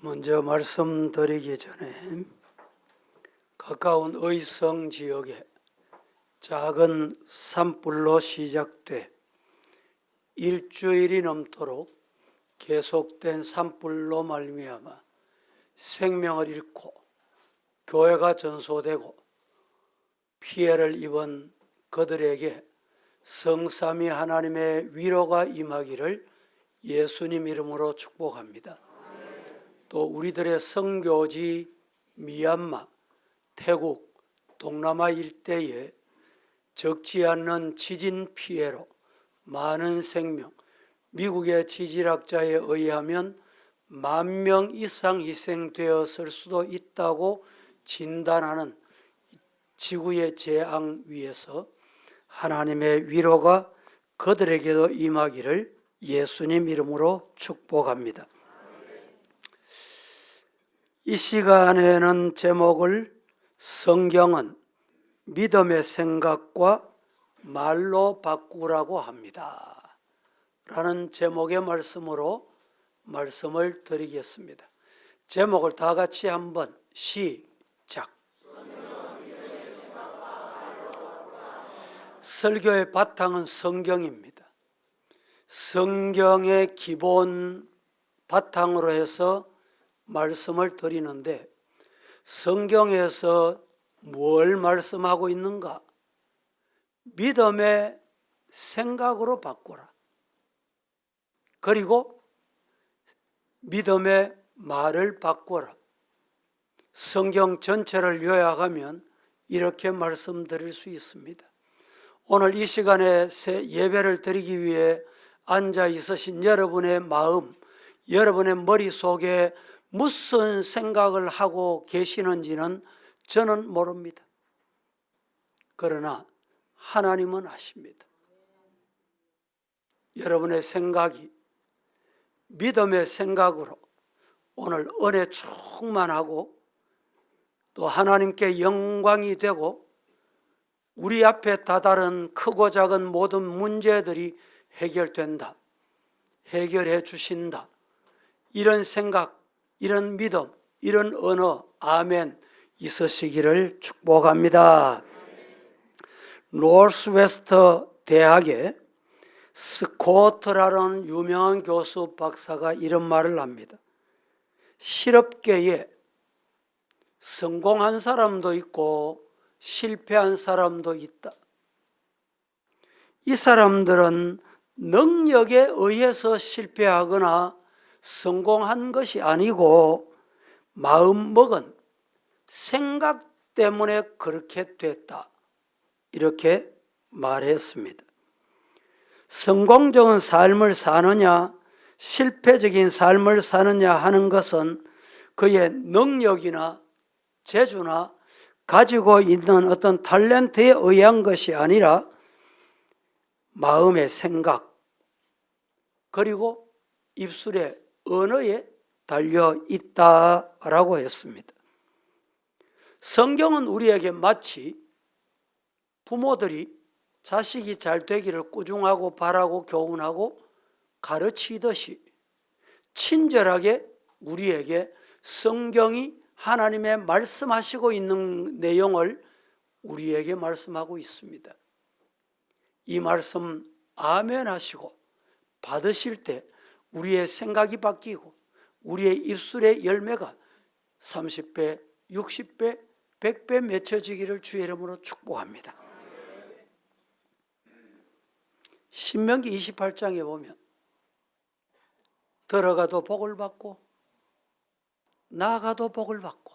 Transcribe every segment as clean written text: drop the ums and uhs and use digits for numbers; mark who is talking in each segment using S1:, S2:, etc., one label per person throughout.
S1: 먼저 말씀드리기 전에 가까운 의성 지역에 작은 산불로 시작돼 일주일이 넘도록 계속된 산불로 말미암아 생명을 잃고 교회가 전소되고 피해를 입은 그들에게 성삼위 하나님의 위로가 임하기를 예수님 이름으로 축복합니다. 또 우리들의 선교지 미얀마, 태국, 동남아 일대에 적지 않는 지진 피해로 많은 생명, 미국의 지질학자에 의하면 10,000명 이상 희생되었을 수도 있다고 진단하는 지구의 재앙 위에서 하나님의 위로가 그들에게도 임하기를 예수님 이름으로 축복합니다. 이 시간에는 제목을 성경은 믿음의 생각과 말로 바꾸라고 합니다 라는 제목의 말씀으로 말씀을 드리겠습니다. 제목을 다 같이 한번 시작. 설교의 바탕은 성경입니다. 성경의 기본 바탕으로 해서 말씀을 드리는데, 성경에서 뭘 말씀하고 있는가? 믿음의 생각으로 바꾸라. 그리고 믿음의 말을 바꾸라. 성경 전체를 요약하면 이렇게 말씀드릴 수 있습니다. 오늘 이 시간에 예배를 드리기 위해 앉아 있으신 여러분의 마음, 여러분의 머릿속에 무슨 생각을 하고 계시는지는 저는 모릅니다. 그러나 하나님은 아십니다. 여러분의 생각이 믿음의 생각으로 오늘 은혜 충만하고 또 하나님께 영광이 되고 우리 앞에 다다른 크고 작은 모든 문제들이 해결된다, 해결해 주신다, 이런 생각, 이런 믿음, 이런 언어, 아멘 있으시기를 축복합니다. 노스웨스트 대학의 스코트라는 유명한 교수 박사가 이런 말을 합니다. 실업계에 성공한 사람도 있고 실패한 사람도 있다. 이 사람들은 능력에 의해서 실패하거나 성공한 것이 아니고 마음먹은 생각 때문에 그렇게 됐다, 이렇게 말했습니다. 성공적인 삶을 사느냐 실패적인 삶을 사느냐 하는 것은 그의 능력이나 재주나 가지고 있는 어떤 탤런트에 의한 것이 아니라 마음의 생각, 그리고 입술의 언어에 달려 있다라고 했습니다. 성경은 우리에게 마치 부모들이 자식이 잘 되기를 꾸중하고 바라고 교훈하고 가르치듯이 친절하게 우리에게 성경이 하나님의 말씀하시고 있는 내용을 우리에게 말씀하고 있습니다. 이 말씀 아멘 하시고 받으실 때 우리의 생각이 바뀌고 우리의 입술의 열매가 30배, 60배, 100배 맺혀지기를 주의 이름으로 축복합니다. 신명기 28장에 보면 들어가도 복을 받고 나가도 복을 받고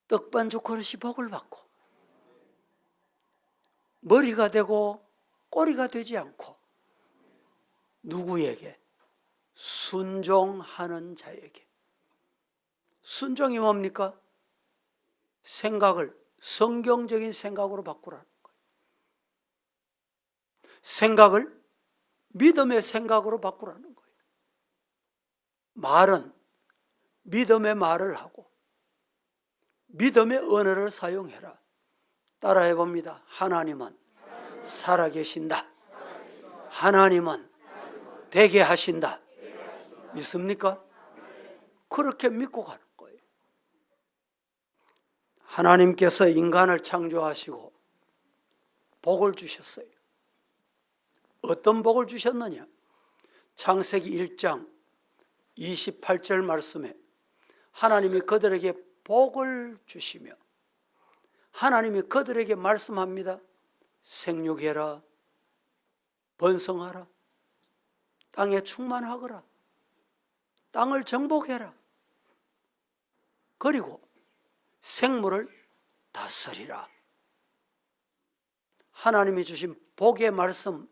S1: 떡반죽 그릇이 복을 받고 머리가 되고 꼬리가 되지 않고 누구에게? 순종하는 자에게. 순종이 뭡니까? 생각을 성경적인 생각으로 바꾸라는 거예요. 생각을 믿음의 생각으로 바꾸라는 거예요. 말은 믿음의 말을 하고 믿음의 언어를 사용해라. 따라해 봅니다. 하나님은 살아계신다. 하나님은 되게 하신다. 믿습니까? 그렇게 믿고 가는 거예요. 하나님께서 인간을 창조하시고 복을 주셨어요. 어떤 복을 주셨느냐? 창세기 1장 28절 말씀에 하나님이 그들에게 복을 주시며 하나님이 그들에게 말씀합니다. 생육해라, 번성하라, 땅에 충만하거라, 땅을 정복해라, 그리고 생물을 다스리라. 하나님이 주신 복의 말씀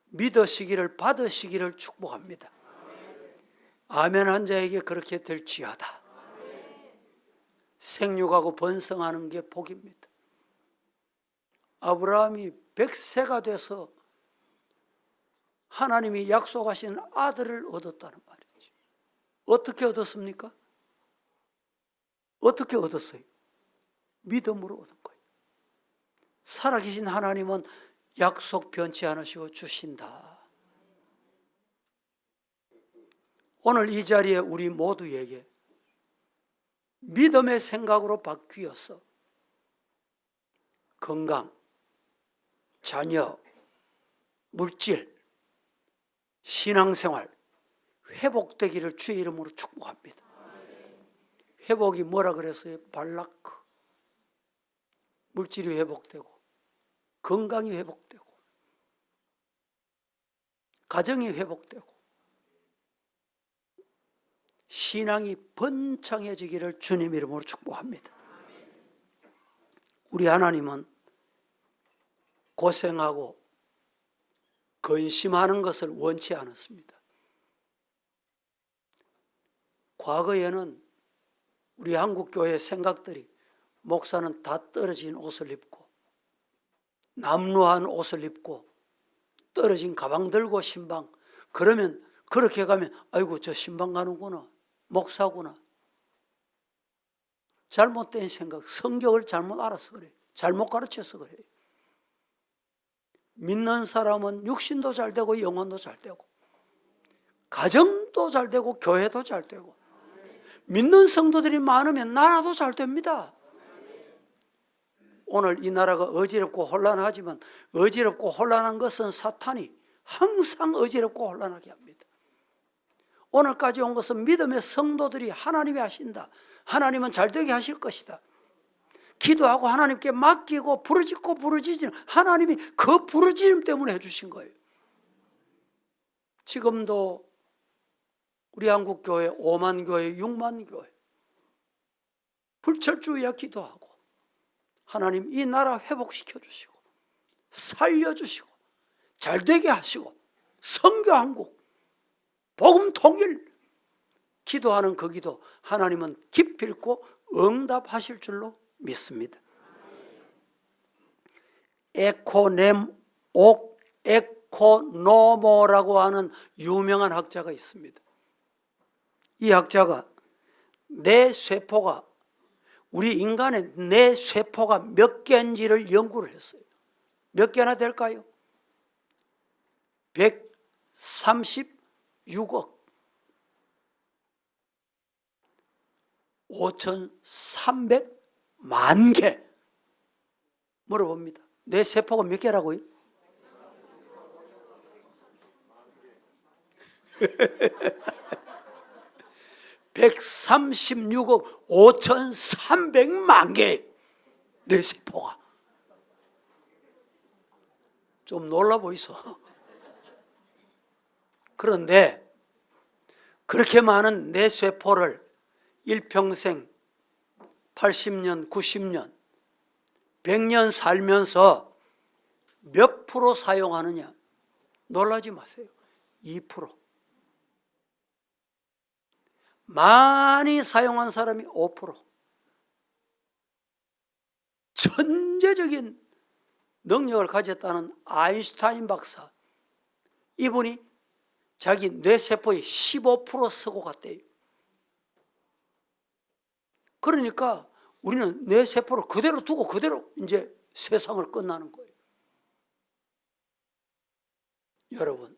S1: 믿으시기를 받으시기를 축복합니다. 아멘 한 자에게 그렇게 될지어다. 생육하고 번성하는 게 복입니다. 아브라함이 100세가 돼서 하나님이 약속하신 아들을 얻었다는 말이지. 어떻게 얻었습니까? 어떻게 얻었어요? 믿음으로 얻은 거예요. 살아계신 하나님은 약속 변치 않으시고 주신다. 오늘 이 자리에 우리 모두에게 믿음의 생각으로 바뀌어서 건강, 자녀, 물질, 신앙생활 회복되기를 주의 이름으로 축복합니다. 회복이 뭐라 그랬어요? 발라크. 물질이 회복되고 건강이 회복되고 가정이 회복되고 신앙이 번창해지기를 주님 이름으로 축복합니다. 우리 하나님은 고생하고 근심하는 것을 원치 않았습니다. 과거에는 우리 한국교회 생각들이 목사는 다 떨어진 옷을 입고 남루한 옷을 입고 떨어진 가방 들고 신방, 그러면 그렇게 가면 아이고 저 신방 가는구나, 목사구나. 잘못된 생각, 성경을 잘못 알아서 그래요. 잘못 가르쳐서 그래요. 믿는 사람은 육신도 잘 되고 영혼도 잘 되고 가정도 잘 되고 교회도 잘 되고 믿는 성도들이 많으면 나라도 잘 됩니다. 오늘 이 나라가 어지럽고 혼란하지만 어지럽고 혼란한 것은 사탄이 항상 어지럽고 혼란하게 합니다. 오늘까지 온 것은 믿음의 성도들이 하나님이 하신다. 하나님은 잘되게 하실 것이다. 기도하고 하나님께 맡기고 부르짖고 부르짖으면 하나님이 그 부르짖음 때문에 해주신 거예요. 지금도 우리 한국교회 5만 교회, 6만 교회 불철주야 기도하고 하나님 이 나라 회복시켜 주시고 살려주시고 잘되게 하시고 선교 한국 복음 통일 기도하는 그 기도 하나님은 기필코 응답하실 줄로 믿습니다. 에코노모라고 하는 유명한 학자가 있습니다. 이 학자가 뇌 쇠포가 우리 인간의 뇌 쇠포가 몇 개인지를 연구를 했어요. 몇 개나 될까요? 136억 5,300만 개 물어봅니다. 뇌 세포가 몇 개라고요? (136억 5,300만 개) 뇌세포가 좀 놀라 보이소. 그런데 그렇게 많은 뇌세포를 일평생 80년, 90년, 100년 살면서 몇 프로 사용하느냐? 놀라지 마세요. 2%. 많이 사용한 사람이 5%. 천재적인 능력을 가졌다는 아인슈타인 박사, 이분이 자기 뇌세포의 15% 쓰고 갔대요. 그러니까 우리는 뇌세포를 그대로 두고 그대로 이제 세상을 끝나는 거예요. 여러분,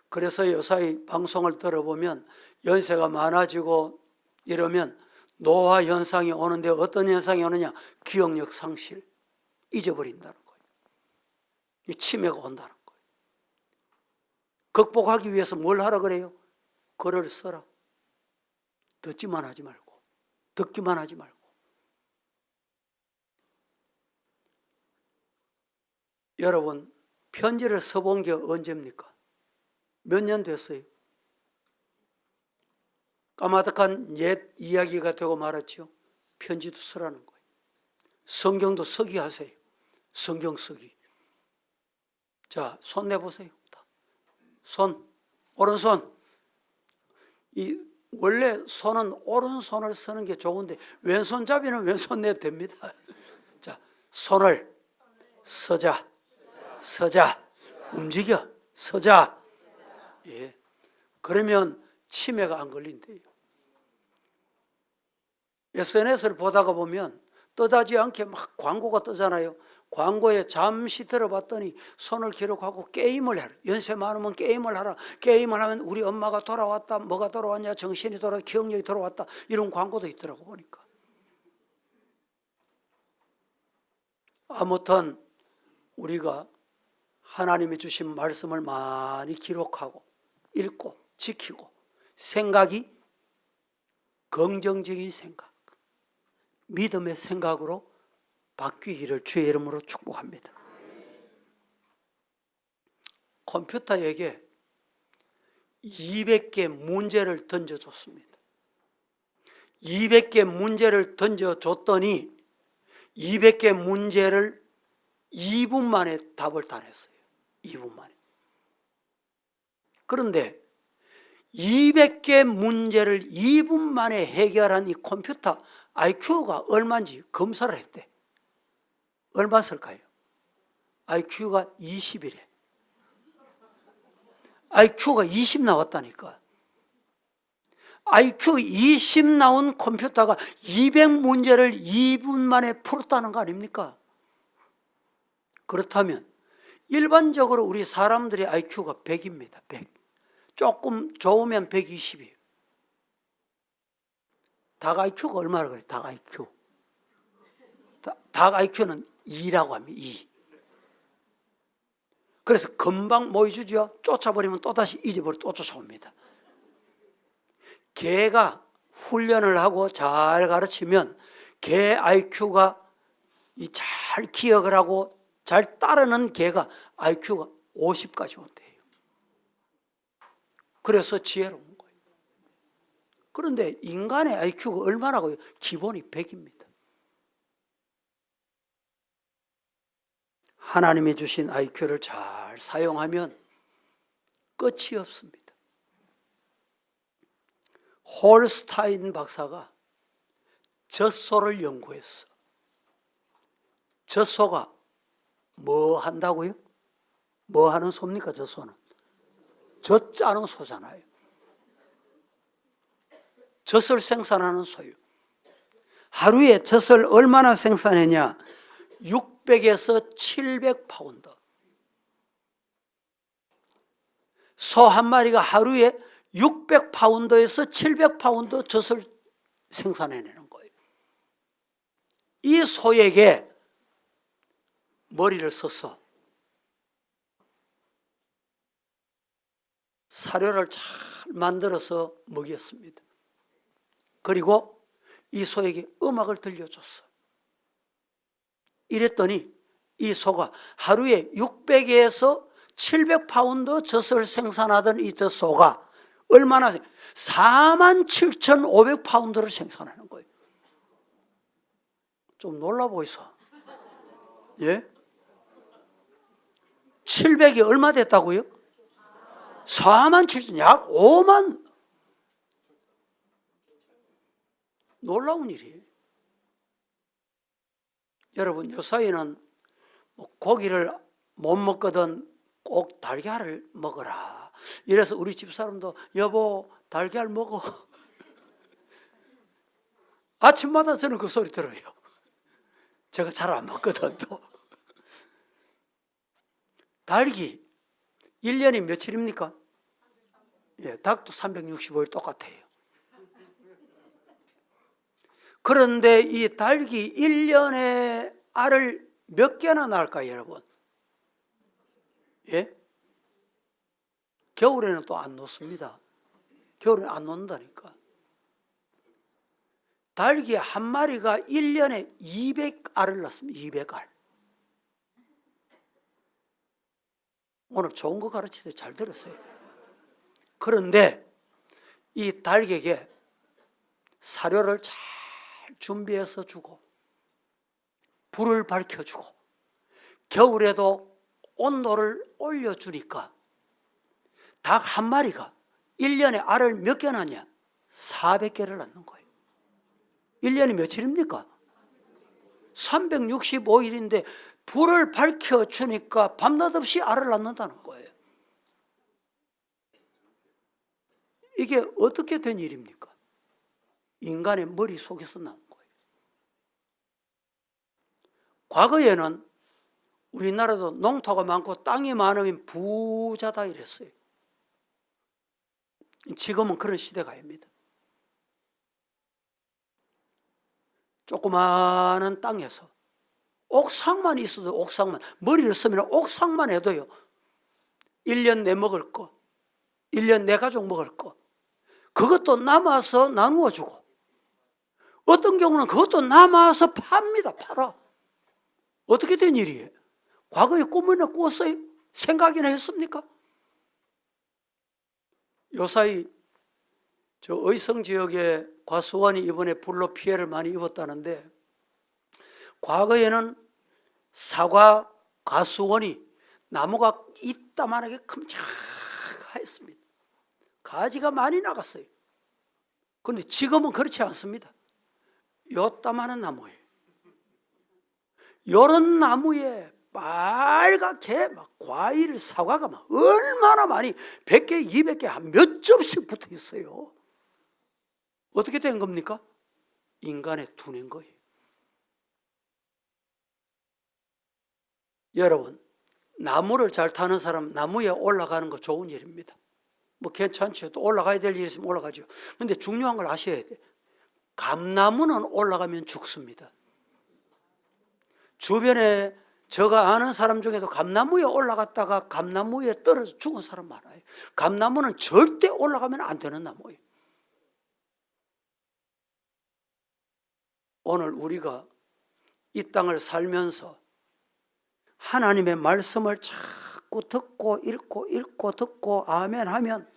S1: 그래서 요사이 방송을 들어보면 연세가 많아지고 이러면 노화 현상이 오는데 어떤 현상이 오느냐? 기억력 상실, 잊어버린다는 거예요. 이 치매가 온다는 거예요. 극복하기 위해서 뭘 하라 그래요? 글을 써라. 듣지만 하지 말고, 듣기만 하지 말고. 여러분, 편지를 써본 게 언제입니까? 몇 년 됐어요? 까마득한 옛 이야기가 되고 말았죠. 편지도 쓰라는 거예요. 성경도 쓰기 하세요. 성경 쓰기. 자, 손 내보세요. 손, 오른손. 원래 손은 오른손을 쓰는 게 좋은데 왼손잡이는 왼손 내도 됩니다. 자, 손을 서자, 서자, 움직여, 서자. 예. 그러면 치매가 안 걸린대요. SNS를 보다가 보면 떠다지 않게 막 광고가 뜨잖아요. 광고에 잠시 들어봤더니 손을 기록하고 게임을 해라. 연세 많으면 게임을 하라. 게임을 하면 우리 엄마가 돌아왔다. 뭐가 돌아왔냐. 정신이 돌아왔다. 기억력이 돌아왔다. 이런 광고도 있더라고 보니까. 아무튼 우리가 하나님이 주신 말씀을 많이 기록하고 읽고 지키고 생각이 긍정적인 생각, 믿음의 생각으로 바뀌기를 주의 이름으로 축복합니다. 컴퓨터에게 200개 문제를 던져줬습니다. 200개 문제를 던져줬더니 200개 문제를 2분 만에 답을 다 냈어요. 2분 만에. 그런데 200개 문제를 2분 만에 해결한 이 컴퓨터 IQ가 얼마인지 검사를 했대. 얼마 쓸까요? IQ가 20이래. IQ가 20 나왔다니까. IQ 20 나온 컴퓨터가 200문제를 2분 만에 풀었다는 거 아닙니까? 그렇다면 일반적으로 우리 사람들의 IQ가 100입니다. 100. 조금 좋으면 120이에요. 닭 IQ가 얼마나 그래요? 닭 IQ. 닭 IQ는 2라고 합니다. 2. 그래서 금방 뭐 해주죠? 쫓아버리면 또다시 잊어버려 또 쫓아옵니다. 개가 훈련을 하고 잘 가르치면 개 IQ가 잘 기억을 하고 잘 따르는 개가 IQ가 50까지 온대요. 그래서 지혜로운 거예요. 그런데 인간의 IQ가 얼마나고요? 기본이 100입니다. 하나님이 주신 IQ를 잘 사용하면 끝이 없습니다. 홀스타인 박사가 젖소를 연구했어. 젖소가 뭐 한다고요? 뭐 하는 소입니까? 젖소는 젖 짜는 소잖아요. 젖을 생산하는 소요. 하루에 젖을 얼마나 생산했냐? 600에서 700파운드. 소 한 마리가 하루에 600파운드에서 700파운드 젖을 생산해내는 거예요. 이 소에게 머리를 써서 사료를 잘 만들어서 먹였습니다. 그리고 이 소에게 음악을 들려줬어. 이랬더니 이 소가 하루에 600에서 700파운드 젖을 생산하던 이 젖소가 얼마나 47,500파운드를 생산하는 거예요. 좀 놀라 보이소. 예? 700이 얼마 됐다고요? 47,000, 약 5만. 놀라운 일이에요. 여러분, 요사이는 고기를 못 먹거든 꼭 달걀을 먹어라. 이래서 우리 집사람도 여보 달걀 먹어. 아침마다 저는 그 소리 들어요. 제가 잘 안 먹거든 또. 달기 1년이 며칠입니까? 예, 닭도 365일 똑같아요. 그런데 이 닭이 1년에 알을 몇 개나 낳을까요, 여러분? 예? 겨울에는 또 안 놓습니다. 겨울에는 안 놓는다니까. 닭이 한 마리가 1년에 200알을 낳습니다. 200알. 오늘 좋은 거 가르치되 잘 들었어요. 그런데 이 닭에게 사료를 잘 준비해서 주고 불을 밝혀주고 겨울에도 온도를 올려주니까 닭 한 마리가 1년에 알을 몇 개 낳냐? 400개를 낳는 거예요. 1년이 며칠입니까? 365일인데 불을 밝혀주니까 밤낮 없이 알을 낳는다는 거예요. 이게 어떻게 된 일입니까? 인간의 머릿속에서 나온 거예요. 과거에는 우리나라도 농토가 많고 땅이 많으면 부자다 이랬어요. 지금은 그런 시대가 아닙니다. 조그마한 땅에서 옥상만 있어도 옥상만, 머리를 쓰면 옥상만 해도요 1년 내 먹을 거, 1년 내 가족 먹을 거, 그것도 남아서 나누어 주고 어떤 경우는 그것도 남아서 팝니다. 팔아. 어떻게 된 일이에요? 과거에 꿈이나 꾸었어요? 생각이나 했습니까? 요사이 저 의성 지역의 과수원이 이번에 불로 피해를 많이 입었다는데, 과거에는 사과 과수원이 나무가 이따만하게 큼직했습니다. 가지가 많이 나갔어요. 그런데 지금은 그렇지 않습니다. 요따만한 나무예요. 요런 나무에 빨갛게 막 과일, 사과가 막 얼마나 많이 100개, 200개 한 몇 점씩 붙어 있어요. 어떻게 된 겁니까? 인간의 두뇌인 거예요. 여러분, 나무를 잘 타는 사람 나무에 올라가는 거 좋은 일입니다. 뭐 괜찮죠. 또 올라가야 될 일이 있으면 올라가죠. 근데 중요한 걸 아셔야 돼요. 감나무는 올라가면 죽습니다. 주변에 제가 아는 사람 중에도 감나무에 올라갔다가 감나무에 떨어져 죽은 사람 많아요. 감나무는 절대 올라가면 안 되는 나무예요. 오늘 우리가 이 땅을 살면서 하나님의 말씀을 자꾸 듣고 읽고 듣고 아멘 하면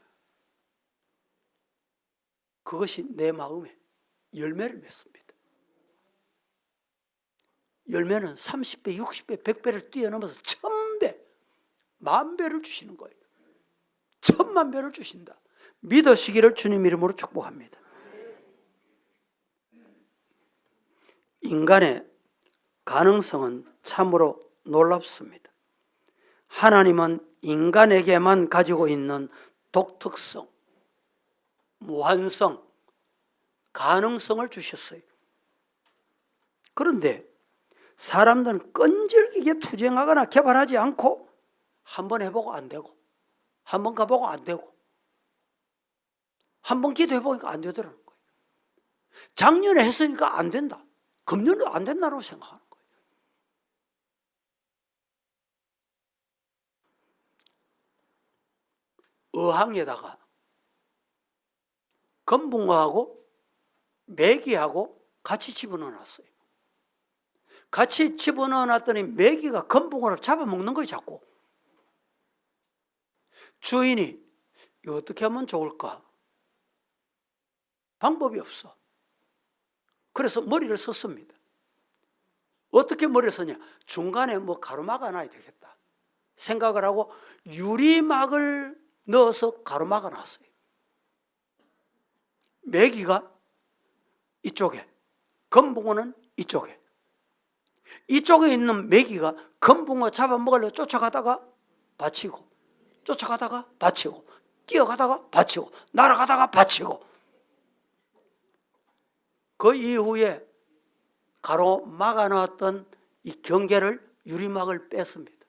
S1: 그것이 내 마음에 열매를 맺습니다. 열매는 30배, 60배, 100배를 뛰어넘어서 1000배, 10,000배를 주시는 거예요. 10,000,000배를 주신다. 믿으시기를 주님 이름으로 축복합니다. 인간의 가능성은 참으로 놀랍습니다. 하나님은 인간에게만 가지고 있는 독특성, 무한성, 가능성을 주셨어요. 그런데 사람들은 끈질기게 투쟁하거나 개발하지 않고 한번 해보고 안 되고, 한번 가보고 안 되고, 한번 기도해보니까 안 되더라는 거예요. 작년에 했으니까 안 된다, 금년도 안 된다고 생각하는 거예요. 어항에다가 검붕어하고 메기하고 같이 집어넣어 놨어요. 같이 집어넣어 놨더니 메기가 검붕어를 잡아먹는 거예요. 자꾸. 주인이 이거 어떻게 하면 좋을까? 방법이 없어. 그래서 머리를 썼습니다. 어떻게 머리를 썼냐? 중간에 뭐 가로막아 놔야 되겠다 생각을 하고 유리막을 넣어서 가로막아 놨어요. 메기가 이쪽에, 검붕어는 이쪽에. 이쪽에 있는 메기가 검붕어 잡아먹으려고 쫓아가다가 받치고, 쫓아가다가 받치고, 뛰어가다가 받치고, 날아가다가 받치고. 그 이후에 가로막아 놨던 이 경계를, 유리막을 뺐습니다.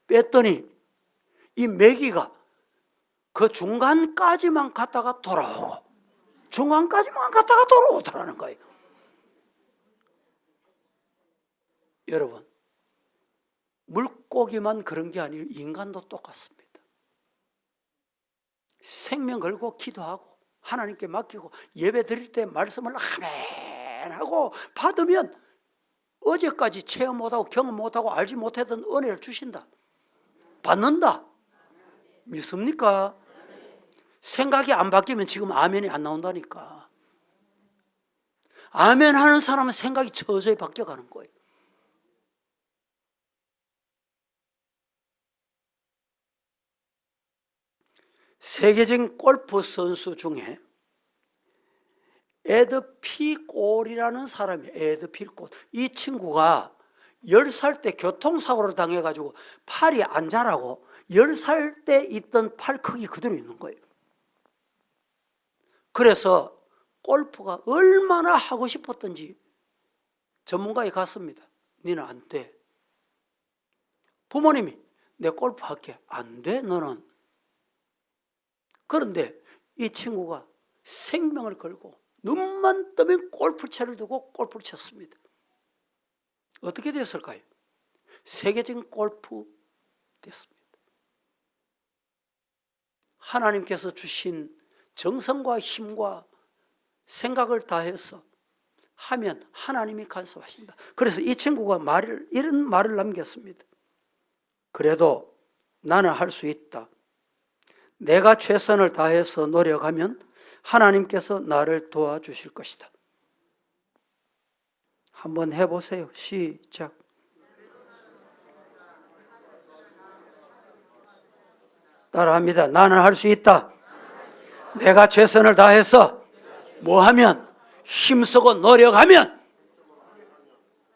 S1: 뺐더니 이 메기가 그 중간까지만 갔다가 돌아오고 중간까지만 갔다가 돌아오더라는 거예요. 여러분, 물고기만 그런 게 아니에요. 인간도 똑같습니다. 생명 걸고 기도하고 하나님께 맡기고 예배 드릴 때 말씀을 아멘 하고 받으면 어제까지 체험 못하고 경험 못하고 알지 못했던 은혜를 주신다. 받는다. 믿습니까? 생각이 안 바뀌면 지금 아멘이 안 나온다니까. 아멘 하는 사람은 생각이 서서히 바뀌어가는 거예요. 세계적인 골프 선수 중에 에드 피골이라는 사람이, 에드 피골, 이 친구가 10살 때 교통사고를 당해가지고 팔이 안 자라고 10살 때 있던 팔 크기 그대로 있는 거예요. 그래서 골프가 얼마나 하고 싶었던지 전문가에 갔습니다. 니는 안 돼. 부모님이 내 골프 할게. 안 돼 너는. 그런데 이 친구가 생명을 걸고 눈만 뜨면 골프채를 두고 골프를 쳤습니다. 어떻게 됐을까요? 세계적인 골프 됐습니다. 하나님께서 주신 정성과 힘과 생각을 다해서 하면 하나님이 간섭하신다. 그래서 이 친구가 이런 말을 남겼습니다. 그래도 나는 할 수 있다. 내가 최선을 다해서 노력하면 하나님께서 나를 도와주실 것이다. 한번 해보세요. 시작. 따라합니다. 나는 할 수 있다. 내가 최선을 다해서 뭐하면? 힘쓰고 노력하면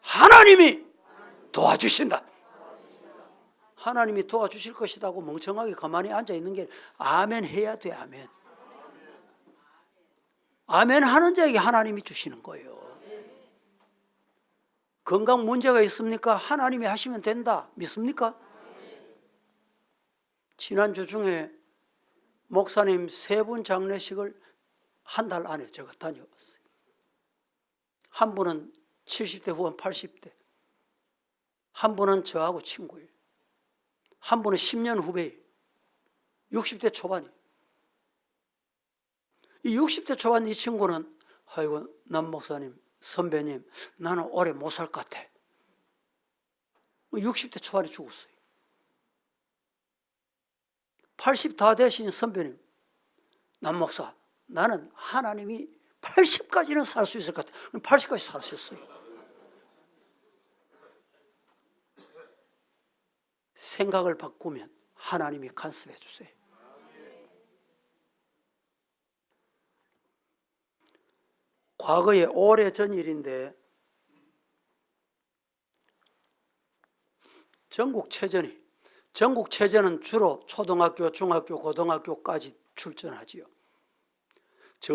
S1: 하나님이 도와주신다. 하나님이 도와주실 것이라고 멍청하게 가만히 앉아있는 게 아멘 해야 돼. 아멘. 아멘 하는 자에게 하나님이 주시는 거예요. 건강 문제가 있습니까? 하나님이 하시면 된다. 믿습니까? 지난주 중에 목사님 3분 장례식을 한 달 안에 제가 다녀왔어요. 한 분은 70대 후반 80대, 한 분은 저하고 친구예요. 한 분은 10년 후배예요. 60대 초반이에요. 이 60대 초반 이 친구는 아이고 남 목사님, 선배님 나는 오래 못 살 것 같아. 60대 초반에 죽었어요. 80 다 되신 선배님, 남 목사 나는 하나님이 80까지는 살 수 있을 것 같아. 80까지 사셨어요. 생각을 바꾸면 하나님이 간섭해 주세요. 과거에 오래전 일인데 전국 체전은 주로 초등학교, 중학교, 고등학교까지 출전하지요. 저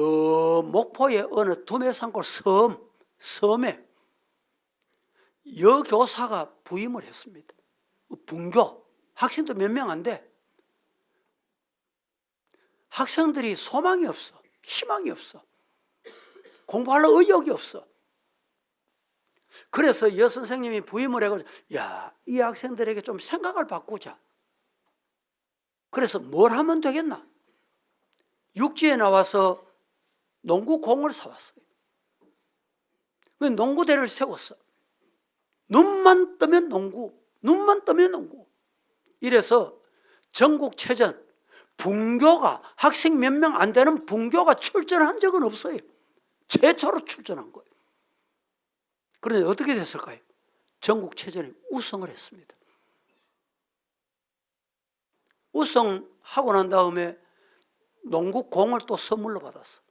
S1: 목포의 어느 두메산골 섬에 여교사가 부임을 했습니다. 분교, 학생도 몇 명 안 돼. 학생들이 소망이 없어. 희망이 없어. 공부할 의욕이 없어. 그래서 여선생님이 부임을 해가지고 이 학생들에게 좀 생각을 바꾸자. 그래서 뭘 하면 되겠나? 육지에 나와서 농구공을 사왔어요. 농구대를 세웠어. 눈만 뜨면 농구, 눈만 뜨면 농구. 이래서 전국체전 분교가 학생 몇 명 안 되는 분교가 출전한 적은 없어요. 최초로 출전한 거예요. 그런데 어떻게 됐을까요? 전국체전에 우승을 했습니다. 우승하고 난 다음에 농구공을 또 선물로 받았어.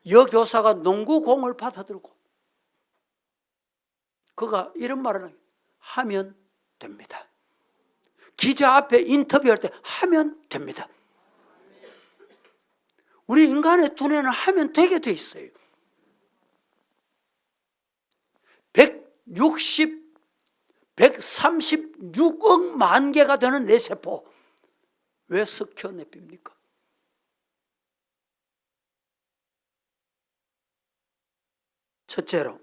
S1: 여교사가 농구공을 받아들고 그가 이런 말을 하면 됩니다. 기자 앞에 인터뷰할 때 하면 됩니다. 우리 인간의 두뇌는 하면 되게 돼 있어요. 136억 만 개가 되는 뇌세포 왜 섞여 내빕니까? 첫째로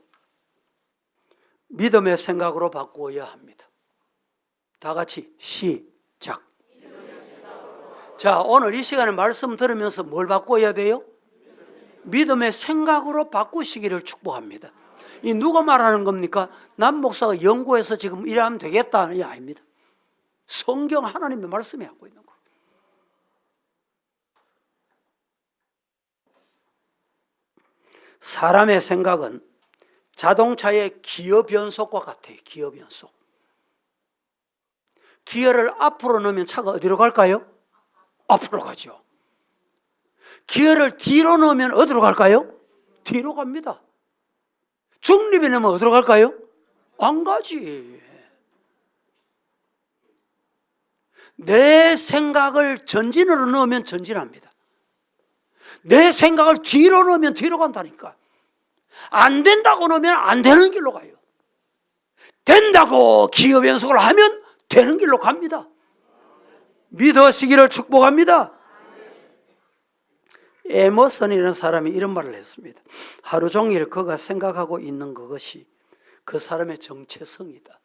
S1: 믿음의 생각으로 바꾸어야 합니다. 다 같이 시작. 자, 오늘 이 시간에 말씀 들으면서 뭘 바꿔야 돼요? 믿음의 생각으로 바꾸시기를 축복합니다. 이 누가 말하는 겁니까? 남 목사가 연구해서 지금 이러면 되겠다는 게 아닙니다. 성경 하나님의 말씀이 하고 있는 거예요. 사람의 생각은 자동차의 기어 변속과 같아요. 기어 변속. 기어를 앞으로 넣으면 차가 어디로 갈까요? 앞으로 가죠. 기어를 뒤로 넣으면 어디로 갈까요? 뒤로 갑니다. 중립에 넣으면 어디로 갈까요? 안 가지. 내 생각을 전진으로 넣으면 전진합니다. 내 생각을 뒤로 넣으면 뒤로 간다니까. 안 된다고 넣으면 안 되는 길로 가요. 된다고 기어 변속을 하면 되는 길로 갑니다. 믿으시기를 축복합니다. 에머슨이라는 사람이 이런 말을 했습니다. 하루 종일 그가 생각하고 있는 그것이 그 사람의 정체성이다.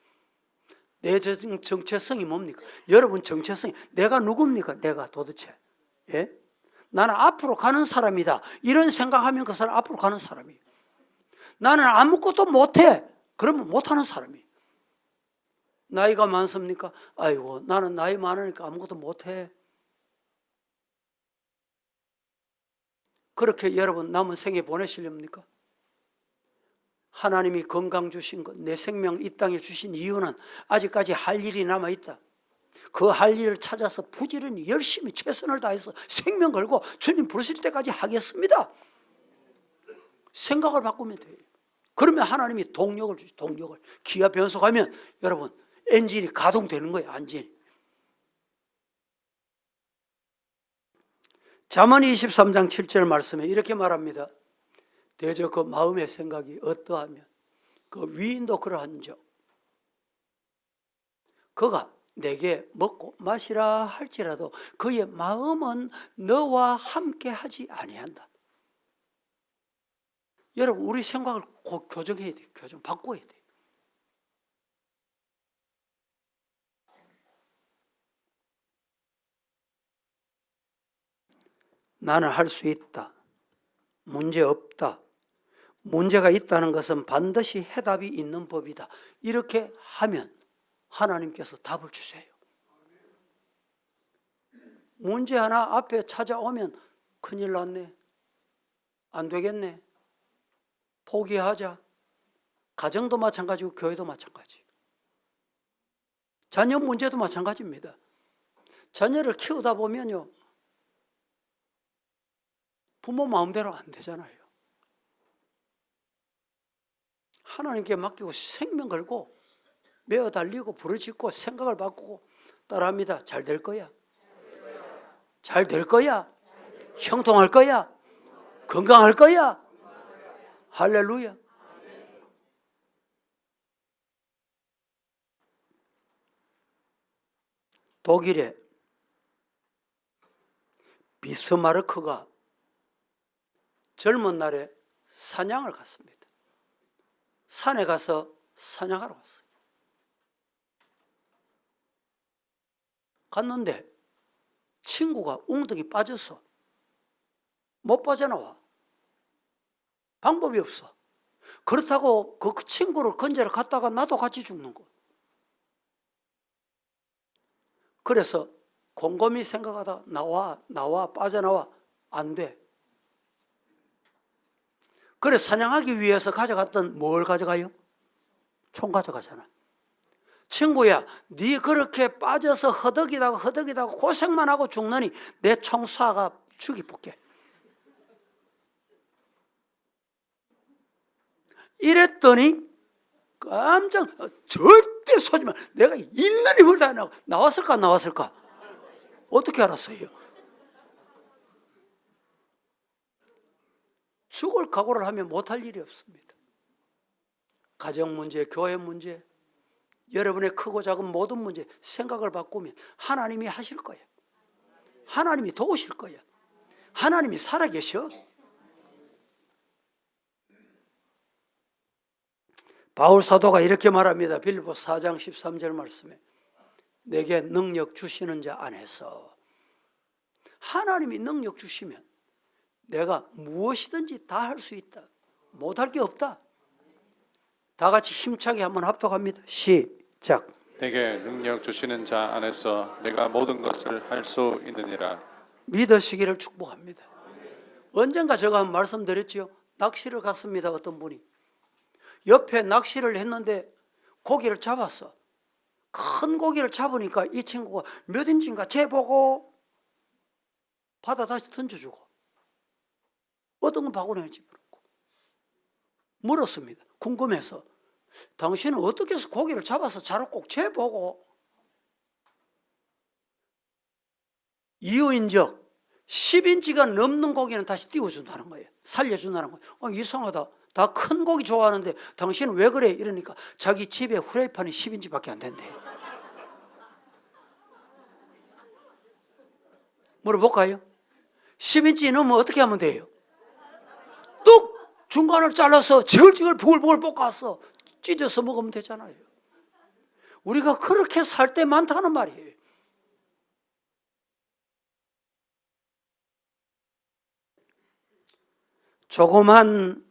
S1: 내 정체성이 뭡니까? 여러분 정체성이 내가 누굽니까? 내가 도대체 나는 앞으로 가는 사람이다. 이런 생각하면 그 사람 앞으로 가는 사람이에요. 나는 아무것도 못해. 그러면 못하는 사람이에요. 나이가 많습니까? 아이고 나는 나이 많으니까 아무것도 못해. 그렇게 여러분 남은 생에 보내시렵니까? 하나님이 건강 주신 것, 내 생명 이 땅에 주신 이유는 아직까지 할 일이 남아있다. 그 할 일을 찾아서 부지런히 열심히 최선을 다해서 생명 걸고 주님 부르실 때까지 하겠습니다. 생각을 바꾸면 돼요. 그러면 하나님이 동력을 주죠. 동력을. 기아 변속하면 여러분 엔진이 가동되는 거예요. 엔진이. 잠언 23장 7절 말씀에 이렇게 말합니다. 대저 그 마음의 생각이 어떠하면 그 위인도 그러한즉 그가 내게 먹고 마시라 할지라도 그의 마음은 너와 함께 하지 아니한다. 여러분 우리 생각을 교정해야 돼요. 교정 바꿔야 돼요. 나는 할 수 있다. 문제 없다. 문제가 있다는 것은 반드시 해답이 있는 법이다. 이렇게 하면 하나님께서 답을 주세요. 문제 하나 앞에 찾아오면 큰일 났네. 안 되겠네. 포기하자. 가정도 마찬가지고 교회도 마찬가지. 자녀 문제도 마찬가지입니다. 자녀를 키우다 보면요. 부모 마음대로 안 되잖아요. 하나님께 맡기고 생명 걸고 매어 달리고 부르짖고 생각을 바꾸고 따라합니다. 잘 될 거야. 잘 될 거야. 형통할 거야. 건강할 거야. 할렐루야. 독일의 비스마르크가 젊은 날에 사냥을 갔습니다. 산에 가서 사냥하러 갔어요. 갔는데 친구가 웅덩이 빠져서 못 빠져나와. 방법이 없어. 그렇다고 그 친구를 건져러 갔다가 나도 같이 죽는 거. 그래서 곰곰이 생각하다 나와 빠져나와. 안 돼. 그래서 사냥하기 위해서 가져갔던 뭘 가져가요? 총 가져가잖아. 친구야, 네 그렇게 빠져서 허덕이다가 고생만 하고 죽느니 내 총 쏴가 죽이볼게. 이랬더니 깜짝 절대 쏘지 마. 내가 있는 힘을 다 나왔을까? 어떻게 알았어요? 죽을 각오를 하면 못할 일이 없습니다. 가정 문제, 교회 문제, 여러분의 크고 작은 모든 문제 생각을 바꾸면 하나님이 하실 거야. 하나님이 도우실 거야. 하나님이 살아계셔. 바울 사도가 이렇게 말합니다. 빌립보서 4장 13절 말씀에 내게 능력 주시는 자 안에서. 하나님이 능력 주시면 내가 무엇이든지 다 할 수 있다. 못할 게 없다. 다 같이 힘차게 한번 합독합니다. 시작.
S2: 내게 능력 주시는 자 안에서 내가 모든 것을 할 수 있느니라.
S1: 믿으시기를 축복합니다. 언젠가 제가 한 말씀드렸지요. 낚시를 갔습니다. 어떤 분이 옆에 낚시를 했는데 고기를 잡았어. 큰 고기를 잡으니까 이 친구가 몇 인치인가 재보고 바다 다시 던져주고 어떤 건 바구니에 집어넣고 물었습니다. 궁금해서 당신은 어떻게 해서 고기를 잡아서 자로 꼭 재보고 이유인적 10인치가 넘는 고기는 다시 띄워준다는 거예요. 살려준다는 거예요. 이상하다. 다 큰 고기 좋아하는데 당신은 왜 그래? 이러니까 자기 집에 후라이팬이 10인치밖에 안 된대. 물어볼까요? 10인치 넘으면 어떻게 하면 돼요? 뚝! 중간을 잘라서 지글지글 부글부글 볶아서 찢어서 먹으면 되잖아요. 우리가 그렇게 살 때 많다는 말이에요. 조그만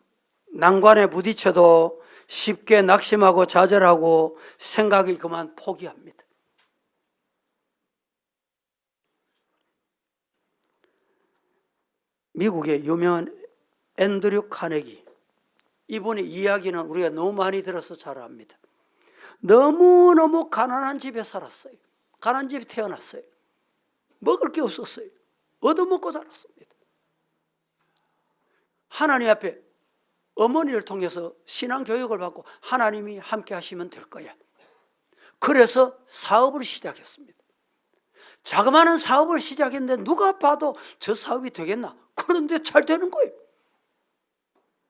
S1: 난관에 부딪혀도 쉽게 낙심하고 좌절하고 생각이 그만 포기합니다. 미국의 유명한 앤드류 카네기, 이분의 이야기는 우리가 너무 많이 들어서 잘 압니다. 너무너무 가난한 집에 살았어요. 가난한 집에 태어났어요. 먹을 게 없었어요. 얻어먹고 살았습니다. 하나님 앞에 어머니를 통해서 신앙교육을 받고 하나님이 함께 하시면 될 거야. 그래서 사업을 시작했습니다. 자그마한 사업을 시작했는데 누가 봐도 저 사업이 되겠나? 그런데 잘 되는 거예요.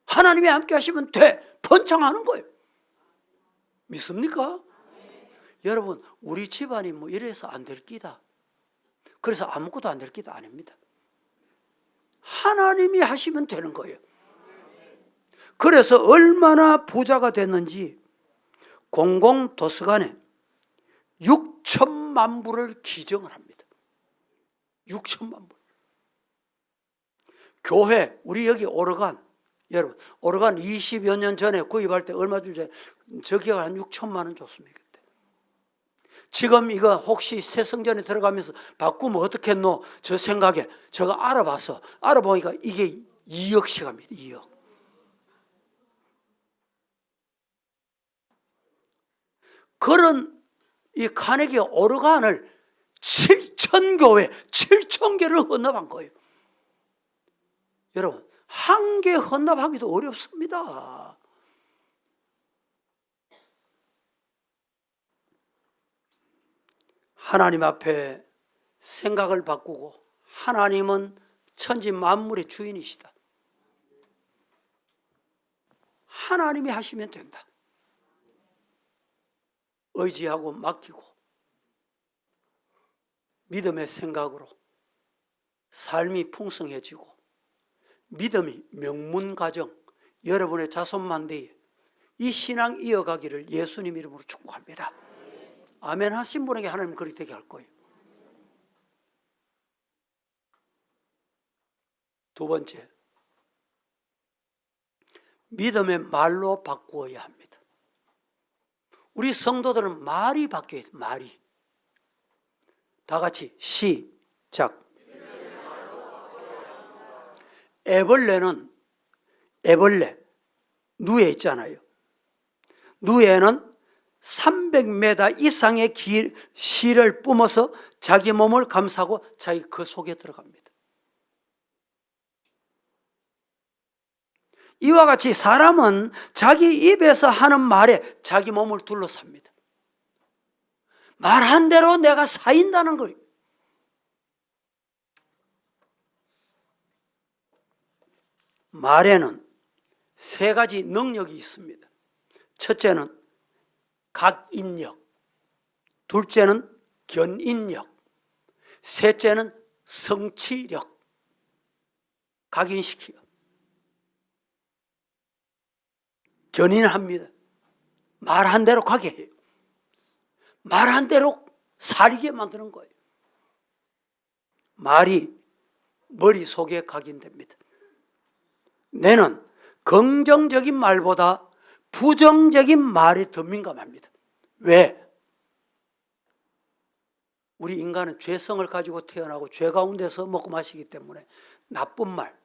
S1: 하나님이 함께 하시면 돼. 번창하는 거예요. 믿습니까? 여러분, 우리 집안이 뭐 이래서 안 될 끼다. 그래서 아무것도 안 될 끼도 아닙니다. 하나님이 하시면 되는 거예요. 그래서 얼마나 부자가 됐는지 공공도서관에 6천만 불을 기증을 합니다. 6천만 불. 교회, 우리 여기 오르간, 여러분, 오르간 20여 년 전에 구입할 때 얼마 주지? 저 기가 한 6천만 원 줬습니다. 그때. 지금 이거 혹시 새 성전에 들어가면서 바꾸면 어떻겠노? 저 생각에 제가 알아보니까 이게 2억씩 합니다. 2억. 그런 이 카네기 오르간을 7,000교회, 7,000개를 헌납한 거예요. 여러분, 한 개 헌납하기도 어렵습니다. 하나님 앞에 생각을 바꾸고 하나님은 천지 만물의 주인이시다. 하나님이 하시면 된다. 의지하고 맡기고 믿음의 생각으로 삶이 풍성해지고 믿음이 명문가정, 여러분의 자손만대에 이 신앙 이어가기를 예수님 이름으로 축복합니다. 아멘 하신 분에게 하나님 그렇게 되게 할 거예요. 두 번째, 믿음의 말로 바꾸어야 합니다. 우리 성도들은 말이 바뀌어야 돼요. 말이. 다 같이 시작. 애벌레 누에 있잖아요. 누에는 300m 이상의 실을 뿜어서 자기 몸을 감싸고 자기 그 속에 들어갑니다. 이와 같이 사람은 자기 입에서 하는 말에 자기 몸을 둘러쌉니다. 말한 대로 내가 사인다는 거예요. 말에는 세 가지 능력이 있습니다. 첫째는 각인력, 둘째는 견인력, 셋째는 성취력. 각인시키고 견인합니다. 말한 대로 가게 해요. 말한 대로 살게 만드는 거예요. 말이 머릿속에 각인됩니다. 뇌는 긍정적인 말보다 부정적인 말에 더 민감합니다. 왜? 우리 인간은 죄성을 가지고 태어나고 죄 가운데서 먹고 마시기 때문에 나쁜 말.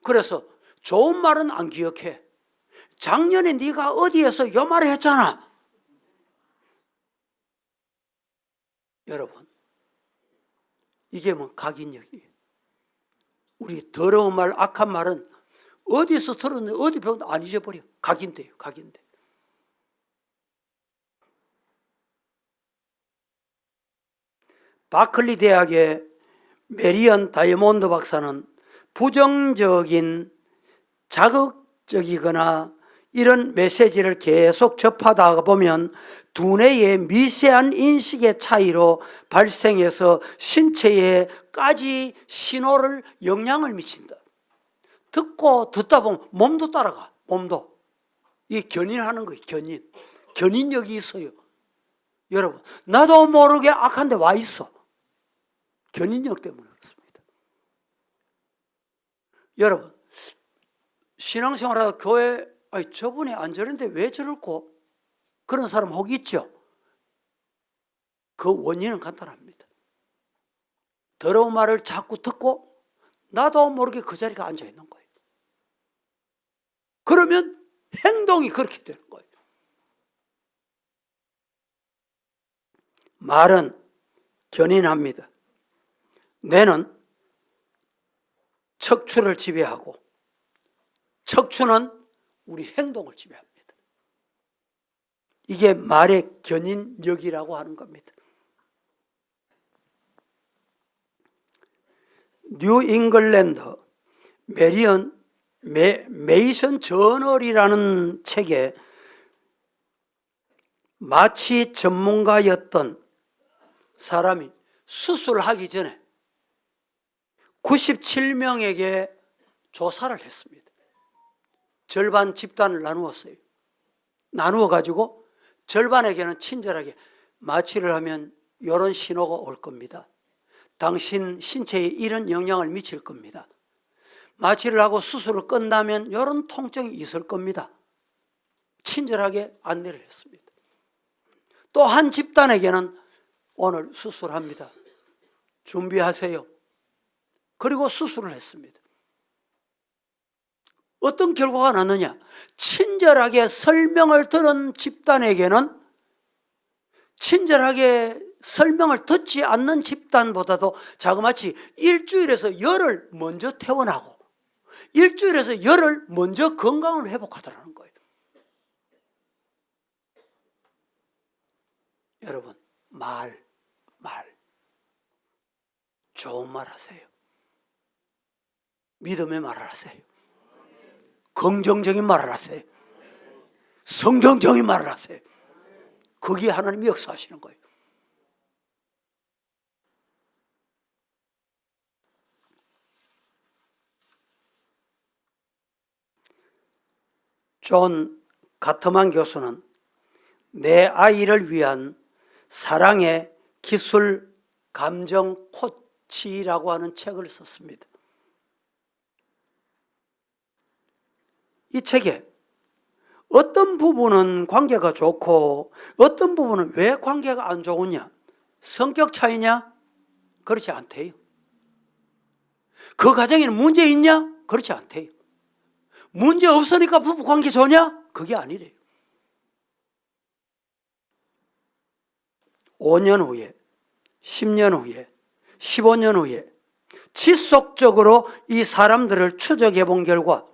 S1: 그래서 좋은 말은 안 기억해. 작년에 네가 어디에서 요 말을 했잖아. 여러분, 이게 뭐 각인력이에요. 우리 더러운 말, 악한 말은 어디서 들었는데 어디 배웠는데 안 잊어버려. 각인돼요. 각인돼. 바클리 대학의 메리언 다이아몬드 박사는 부정적인 자극적이거나 이런 메시지를 계속 접하다 보면 두뇌의 미세한 인식의 차이로 발생해서 신체에까지 신호를 영향을 미친다. 듣고 듣다 보면 몸도 따라가. 몸도. 이 견인하는 거예요. 견인. 견인력이 있어요. 여러분, 나도 모르게 악한 데 와 있어. 견인력 때문에 그렇습니다. 여러분, 신앙생활하다 교회, 아니, 저분이 안 저런데 왜 저럴고? 그런 사람 혹 있죠? 그 원인은 간단합니다. 더러운 말을 자꾸 듣고 나도 모르게 그 자리에 앉아 있는 거예요. 그러면 행동이 그렇게 되는 거예요. 말은 견인합니다. 뇌는 척추를 지배하고 척추는 우리 행동을 지배합니다. 이게 말의 견인력이라고 하는 겁니다. 뉴 잉글랜드 메이션 저널이라는 책에 마취 전문가였던 사람이 수술하기 전에 97명에게 조사를 했습니다. 절반 집단을 나누었어요. 나누어가지고 절반에게는 친절하게 마취를 하면 이런 신호가 올 겁니다. 당신 신체에 이런 영향을 미칠 겁니다. 마취를 하고 수술을 끝나면 이런 통증이 있을 겁니다. 친절하게 안내를 했습니다. 또 한 집단에게는 오늘 수술합니다. 준비하세요. 그리고 수술을 했습니다. 어떤 결과가 났느냐? 친절하게 설명을 들은 집단에게는 친절하게 설명을 듣지 않는 집단보다도 자그마치 일주일에서 열흘 먼저 퇴원하고 일주일에서 열흘 먼저 건강을 회복하더라는 거예요. 여러분, 말 좋은 말 하세요. 믿음의 말을 하세요. 긍정적인 말을 하세요. 성경적인 말을 하세요. 거기에 하나님이 역사하시는 거예요. 존 가트만 교수는 내 아이를 위한 사랑의 기술 감정 코치라고 하는 책을 썼습니다. 이 책에 어떤 부분은 관계가 좋고 어떤 부분은 왜 관계가 안 좋으냐? 성격 차이냐? 그렇지 않대요. 그 가정에는 문제 있냐? 그렇지 않대요. 문제 없으니까 부부 관계 좋냐? 그게 아니래요. 5년 후에, 10년 후에, 15년 후에 지속적으로 이 사람들을 추적해 본 결과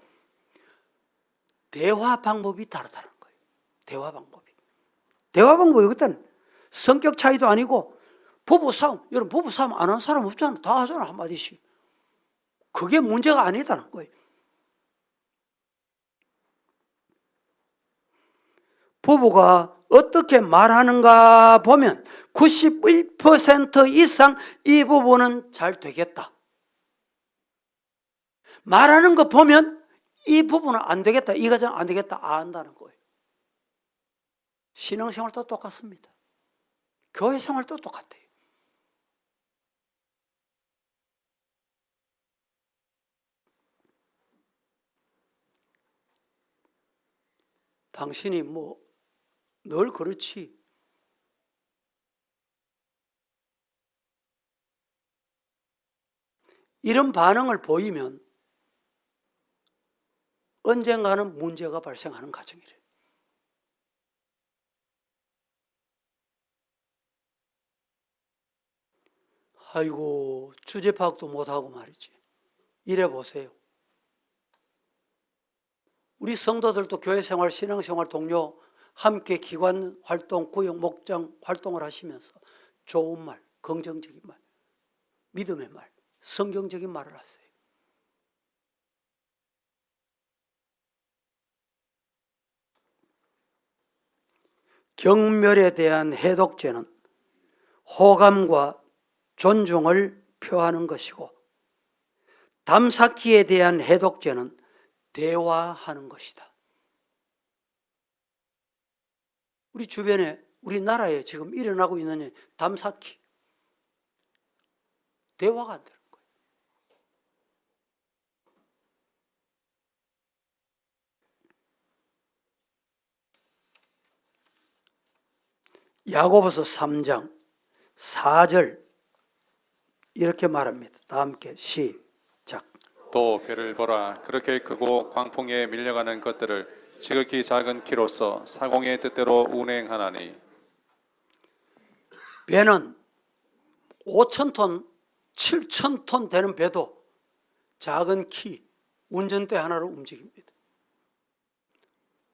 S1: 대화 방법이 다르다는 거예요. 대화 방법이 그때는 성격 차이도 아니고 부부싸움, 여러분 부부싸움 안 하는 사람 없잖아. 다 하잖아, 한마디씩. 그게 문제가 아니다는 거예요. 부부가 어떻게 말하는가 보면 91% 이상 이 부부는 잘 되겠다. 말하는 거 보면 이 부부는 안 되겠다, 이 가정 안 되겠다, 안다는 거예요. 신앙생활도 똑같습니다. 교회 생활도 똑같아요. 당신이 뭐 늘 그렇지, 이런 반응을 보이면 언젠가는 문제가 발생하는 과정이래요. 아이고, 주제 파악도 못하고 말이지. 이래 보세요. 우리 성도들도 교회생활, 신앙생활 동료 함께 기관 활동, 구역, 목장 활동을 하시면서 좋은 말, 긍정적인 말, 믿음의 말, 성경적인 말을 하세요. 경멸에 대한 해독제는 호감과 존중을 표하는 것이고, 담쌓기에 대한 해독제는 대화하는 것이다. 우리 주변에, 우리나라에 지금 일어나고 있는 담쌓기, 대화가 안 되는 거예요. 야고보서 3장 4절 이렇게 말합니다. 다 함께 시작.
S2: 또 배를 보라. 그렇게 크고 광풍에 밀려가는 것들을 지극히 작은 키로서 사공의 뜻대로 운행하나니.
S1: 배는 5,000톤, 7,000톤 되는 배도 작은 키, 운전대 하나로 움직입니다.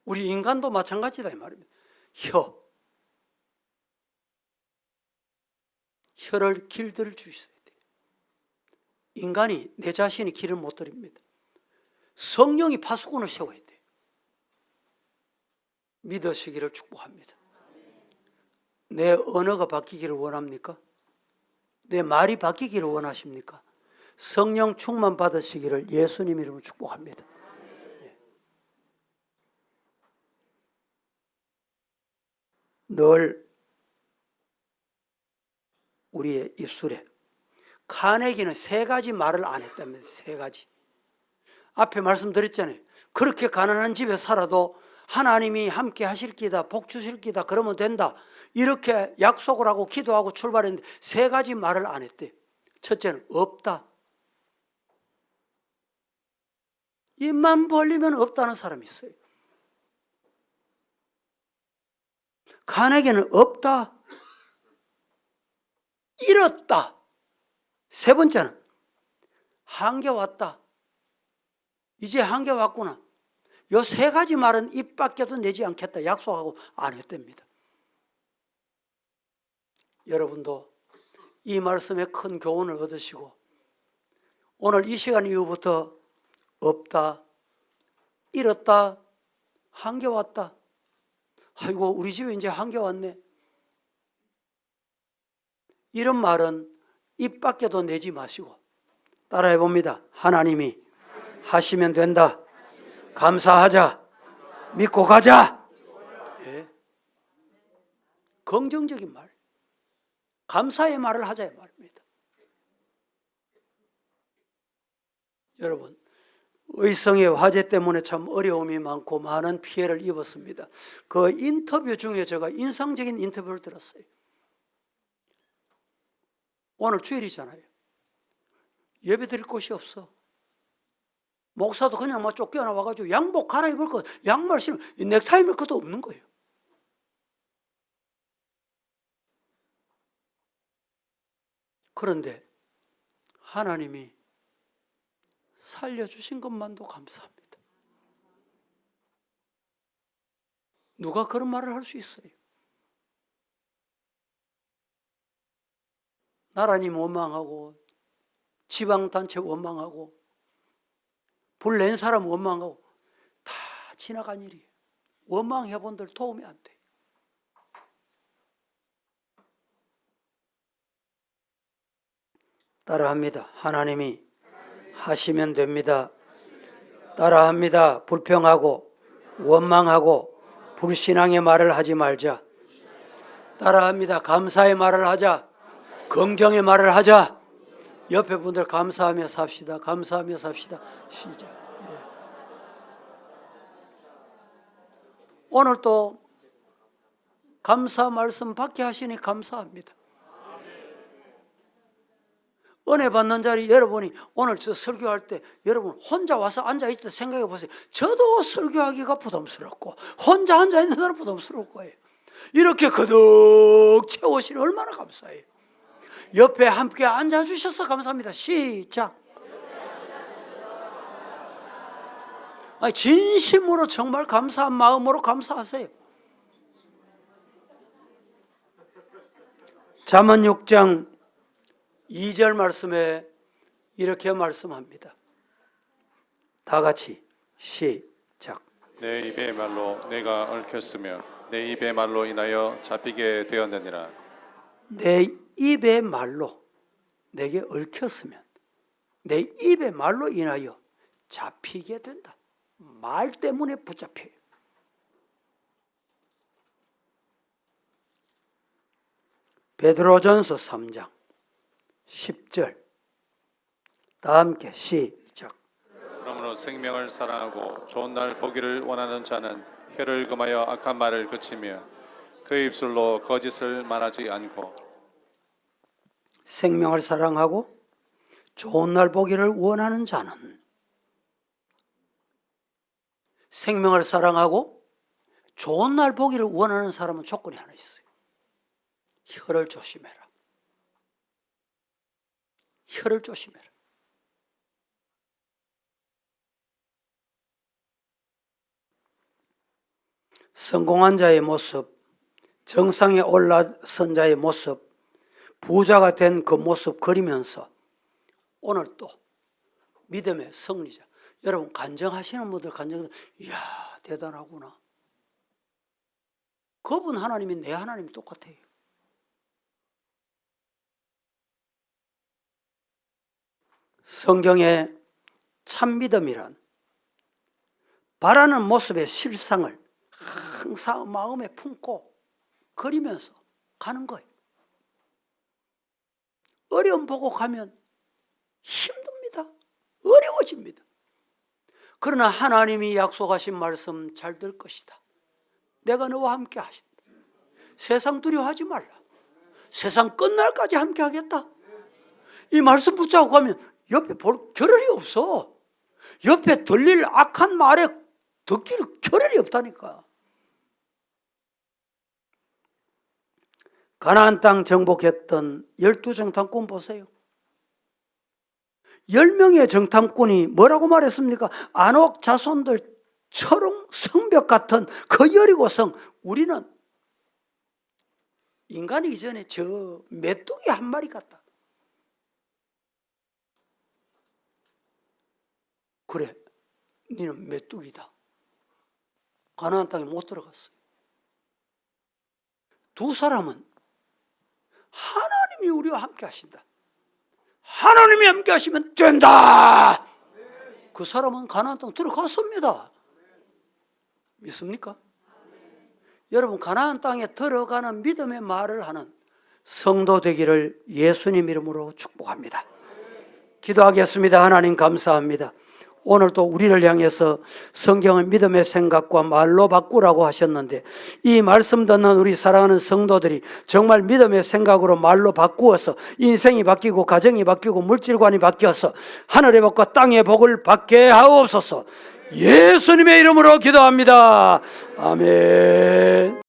S1: 우리 인간도 마찬가지다 이 말입니다. 혀를 길들여 주셔야 돼요. 인간이, 내 자신이 길을 못 들입니다. 성령이 파수꾼을 세워야 돼요. 믿으시기를 축복합니다. 내 언어가 바뀌기를 원합니까? 내 말이 바뀌기를 원하십니까? 성령 충만 받으시기를 예수님 이름으로 축복합니다. 늘 우리의 입술에, 카네기는 3가지 말을 안 했답니다. 3가지. 앞에 말씀드렸잖아요. 그렇게 가난한 집에 살아도 하나님이 함께 하실 기다, 복 주실 기다, 그러면 된다, 이렇게 약속을 하고 기도하고 출발했는데 3가지 말을 안 했대요. 첫째는 없다. 입만 벌리면 없다는 사람이 있어요. 카네기는 없다, 잃었다. 3번째는 한계 왔다. 이제 한계 왔구나. 이 3가지 말은 입 밖에도 내지 않겠다 약속하고 안 했답니다. 여러분도 이 말씀에 큰 교훈을 얻으시고 오늘 이 시간 이후부터 없다, 잃었다, 한계 왔다, 아이고 우리 집에 이제 한계 왔네, 이런 말은 입 밖에도 내지 마시고 따라해 봅니다. 하나님이 하시면 된다, 감사하자, 믿고 가자. 예. 긍정적인 말, 감사의 말을 하자 이 말입니다. 여러분, 의성의 화재 때문에 참 어려움이 많고 많은 피해를 입었습니다. 그 인터뷰 중에 제가 인상적인 인터뷰를 들었어요. 오늘 주일이잖아요. 예배 드릴 곳이 없어. 목사도 그냥 막 쫓겨나와가지고 양복 갈아입을 것, 양말 신을, 넥타이 맬 것도 없는 거예요. 그런데 하나님이 살려주신 것만도 감사합니다. 누가 그런 말을 할 수 있어요? 나라님 원망하고 지방단체 원망하고 불 낸 사람 원망하고 다 지나간 일이에요. 원망해본들 도움이 안 돼요. 따라합니다. 하나님이 하시면 됩니다. 따라합니다. 불평하고 원망하고 불신앙의 말을 하지 말자. 따라합니다. 감사의 말을 하자. 긍정의 말을 하자. 옆에 분들 감사하며 삽시다. 감사하며 삽시다. 시작. 오늘 또 감사 말씀 받게 하시니 감사합니다. 은혜 받는 자리 여러분이 오늘 저 설교할 때 여러분 혼자 와서 앉아 있을 때 생각해 보세요. 저도 설교하기가 부담스럽고 혼자 앉아 있는 사람 부담스러울 거예요. 이렇게 거듭 채우시니 얼마나 감사해요. 옆에 함께 앉아 주셔서 감사합니다. 시작. 아니, 진심으로 정말 감사한 마음으로 감사하세요. 잠언 6장 2절 말씀에 이렇게 말씀합니다. 다 같이 시작.
S2: 내 입의 말로 내가 얽혔으며 내 입의 말로 인하여 잡히게 되었느니라.
S1: 내 입의 말로 내게 얽혔으면 내 입의 말로 인하여 잡히게 된다. 말 때문에 붙잡혀요. 베드로전서 3장 10절 다 함께 시작.
S2: 그러므로 생명을 사랑하고 좋은 날 보기를 원하는 자는 혀를 금하여 악한 말을 그치며 그 입술로 거짓을 말하지 않고.
S1: 생명을 사랑하고 좋은 날 보기를 원하는 자는 생명을 사랑하고 좋은 날 보기를 원하는 사람은 조건이 하나 있어요. 혀를 조심해라. 혀를 조심해라. 성공한 자의 모습, 정상에 올라선 자의 모습, 부자가 된 그 모습 그리면서 오늘 또 믿음의 승리자. 여러분 간증하시는 분들 이야 대단하구나. 그분 하나님이 내 하나님 똑같아요. 성경의 참 믿음이란 바라는 모습의 실상을 항상 마음에 품고 그리면서 가는 거예요. 어려움 보고 가면 힘듭니다. 어려워집니다. 그러나 하나님이 약속하신 말씀 잘 될 것이다. 내가 너와 함께 하신다. 세상 두려워하지 말라. 세상 끝날까지 함께 하겠다. 이 말씀 붙잡고 가면 옆에 볼 겨를이 없어. 옆에 들릴 악한 말에 듣길 겨를이 없다니까. 가나안 땅 정복했던 12정탐꾼 보세요. 10명의 정탐꾼이 뭐라고 말했습니까? 안옥 자손들 철옹 성벽 같은 그 여리고성, 우리는 인간이기 전에 저 메뚜기 한 마리 같다. 그래, 너는 메뚜기다. 가나안 땅에 못 들어갔어요. 두 사람은 하나님이 우리와 함께 하신다. 하나님이 함께 하시면 된다. 그 사람은 가나안 땅 들어갔습니다. 믿습니까? 여러분 가나안 땅에 들어가는 믿음의 말을 하는 성도 되기를 예수님 이름으로 축복합니다. 기도하겠습니다. 하나님 감사합니다. 오늘도 우리를 향해서 성경의 믿음의 생각과 말로 바꾸라고 하셨는데 이 말씀 듣는 우리 사랑하는 성도들이 정말 믿음의 생각으로 말로 바꾸어서 인생이 바뀌고 가정이 바뀌고 물질관이 바뀌어서 하늘의 복과 땅의 복을 받게 하옵소서. 예수님의 이름으로 기도합니다. 아멘.